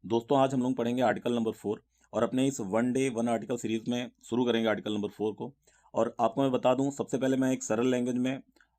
दोस्तों आज हम लोग पढ़ेंगे आर्टिकल नंबर 4 और अपने इस one day one article series में शुरू करेंगे आर्टिकल नंबर 4 को। और आपको मैं बता दूं, सबसे पहले मैं एक सरल लैंग्वेज में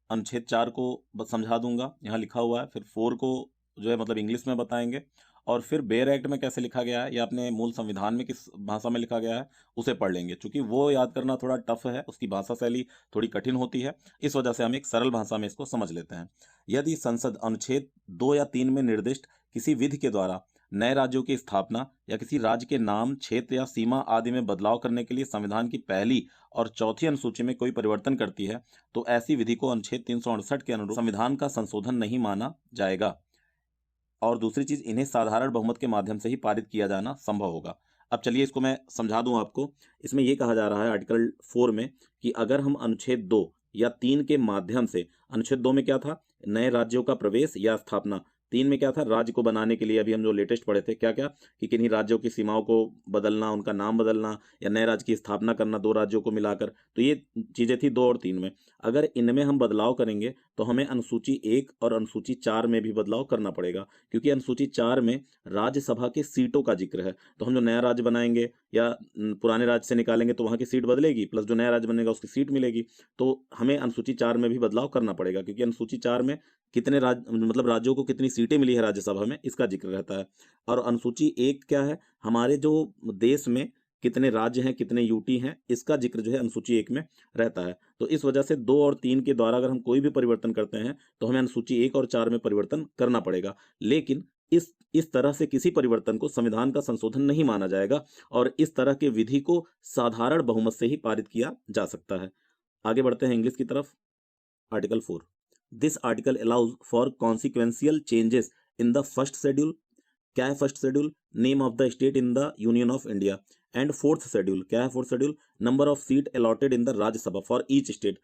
अनुच्छेद 4 को समझा दूंगा, यहाँ लिखा हुआ है। फिर 4 को जो है मतलब इंग्लिश में बताएंगे, और फिर बेयर एक्ट में कैसे लिखा गया है या अपने मूल संविधान में किस भाषा में लिखा गया है उसे पढ़ लेंगे। चूंकि वो याद करना थोड़ा टफ है, उसकी भाषा शैली थोड़ी कठिन होती है, इस वजह से हम एक सरल भाषा में इसको समझ लेते हैं। यदि संसद अनुच्छेद 2 या 3 में निर्दिष्ट किसी विधि के द्वारा नए राज्यों की स्थापना या किसी राज्य के नाम, क्षेत्र या सीमा आदि में बदलाव करने के लिए संविधान की पहली और चौथी अनुसूची में कोई परिवर्तन करती है, तो ऐसी विधि को अनुच्छेद 368 के अनुरूप संविधान का संशोधन नहीं माना जाएगा। और दूसरी चीज, इन्हें साधारण बहुमत के माध्यम से ही पारित किया जाना संभव होगा। अब चलिए इसको मैं समझा दूं आपको। इसमें यह कहा जा रहा है आर्टिकल 4 में कि अगर हम अनुच्छेद 2 या 3 के माध्यम से, अनुच्छेद 2 में क्या था, नए राज्यों का प्रवेश या स्थापना, 3 में क्या था, राज्य को बनाने के लिए, अभी हम जो लेटेस्ट पढ़े थे क्या क्या, कि किन्हीं राज्यों की सीमाओं को बदलना, उनका नाम बदलना या नए राज्य की स्थापना करना, दो राज्यों को मिलाकर। तो ये चीजें थी 2 और 3 में। अगर इनमें हम बदलाव करेंगे तो हमें अनुसूची 1 और अनुसूची 4 में भी बदलाव करना पड़ेगा, क्योंकि अनुसूची 4 में राज्यसभा के सीटों का जिक्र है। तो हम जो नया राज्य बनाएंगे या पुराने राज्य से निकालेंगे तो वहां की सीट बदलेगी, प्लस जो नया राज्य बनेगा उसकी सीट मिलेगी। तो हमें अनुसूची 4 में भी बदलाव करना पड़ेगा, क्योंकि अनुसूची 4 में कितने मतलब राज्यों को कितनी सीटें मिली है राज्यसभा में, इसका जिक्र रहता है। और अनुसूची 1 क्या है, हमारे जो देश में कितने राज्य हैं, कितने यूटी हैं, इसका जिक्र जो है अनुसूची 1 में रहता है। तो इस वजह से 2 और 3 के द्वारा अगर हम कोई भी परिवर्तन करते हैं तो हमें अनुसूची 1 और 4 में परिवर्तन करना पड़ेगा। लेकिन इस तरह से किसी परिवर्तन को संविधान का संशोधन नहीं माना जाएगा, और इस तरह के विधि को साधारण बहुमत से ही पारित किया जा सकता है। आगे बढ़ते हैं इंग्लिश की तरफ। Article 4, this article allows for consequential changes in the first schedule. क्या है first schedule, name of the state in the union of India. And fourth schedule, क्या है fourth schedule, number of seat allotted in the Rajya Sabha for each state.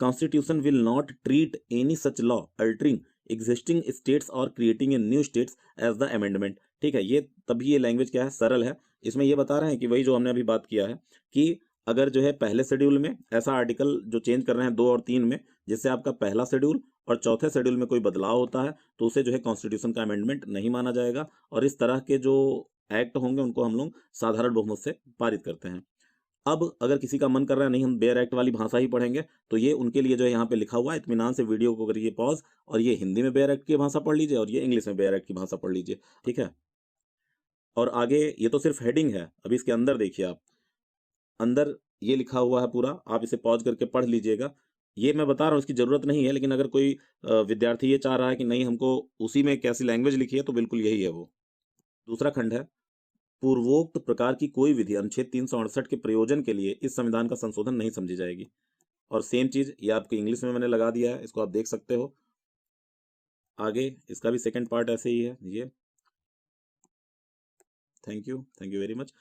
Constitution will not treat any such law altering existing states or creating a new states as the amendment। ठीक है, ये तभी ये language क्या है, सरल है। इसमें ये बता रहे हैं कि वही जो हमने अभी बात किया है कि अगर जो है पहले शेड्यूल में ऐसा आर्टिकल जो चेंज कर रहे हैं 2 और 3 में, जिससे आपका पहला शेड्यूल और चौथे शेड्यूल में कोई बदलाव होता है, तो उसे जो है कॉन्स्टिट्यूशन का अमेंडमेंट नहीं माना जाएगा। और इस तरह के जो एक्ट होंगे उनको हम लोग साधारण बहुमत से पारित करते हैं। अब अगर किसी का मन कर रहा है नहीं हम बेयर एक्ट वाली भाषा ही पढ़ेंगे, तो ये उनके लिए जो है यहाँ पे लिखा हुआ है, इत्मीनान से वीडियो को करिए पॉज, और ये हिंदी में बेयर एक्ट की भाषा पढ़ लीजिए और ये इंग्लिश में बेयर एक्ट की भाषा पढ़ लीजिए। ठीक है, और आगे ये तो सिर्फ हेडिंग है, अभी इसके अंदर देखिए आप, अंदर ये लिखा हुआ है पूरा, आप इसे पॉज करके पढ़ लीजिएगा। ये मैं बता रहा हूँ इसकी जरूरत नहीं है, लेकिन अगर कोई विद्यार्थी ये चाह रहा है कि नहीं हमको उसी में कैसी लैंग्वेज लिखी है, तो बिल्कुल यही है वो। दूसरा खंड है, पूर्वोक्त प्रकार की कोई विधि अनुच्छेद 368 के प्रयोजन के लिए इस संविधान का संशोधन नहीं समझी जाएगी। और सेम चीज ये आपको इंग्लिश में मैंने लगा दिया है, इसको आप देख सकते हो। आगे इसका भी सेकंड पार्ट ऐसे ही है ये। Thank you very much.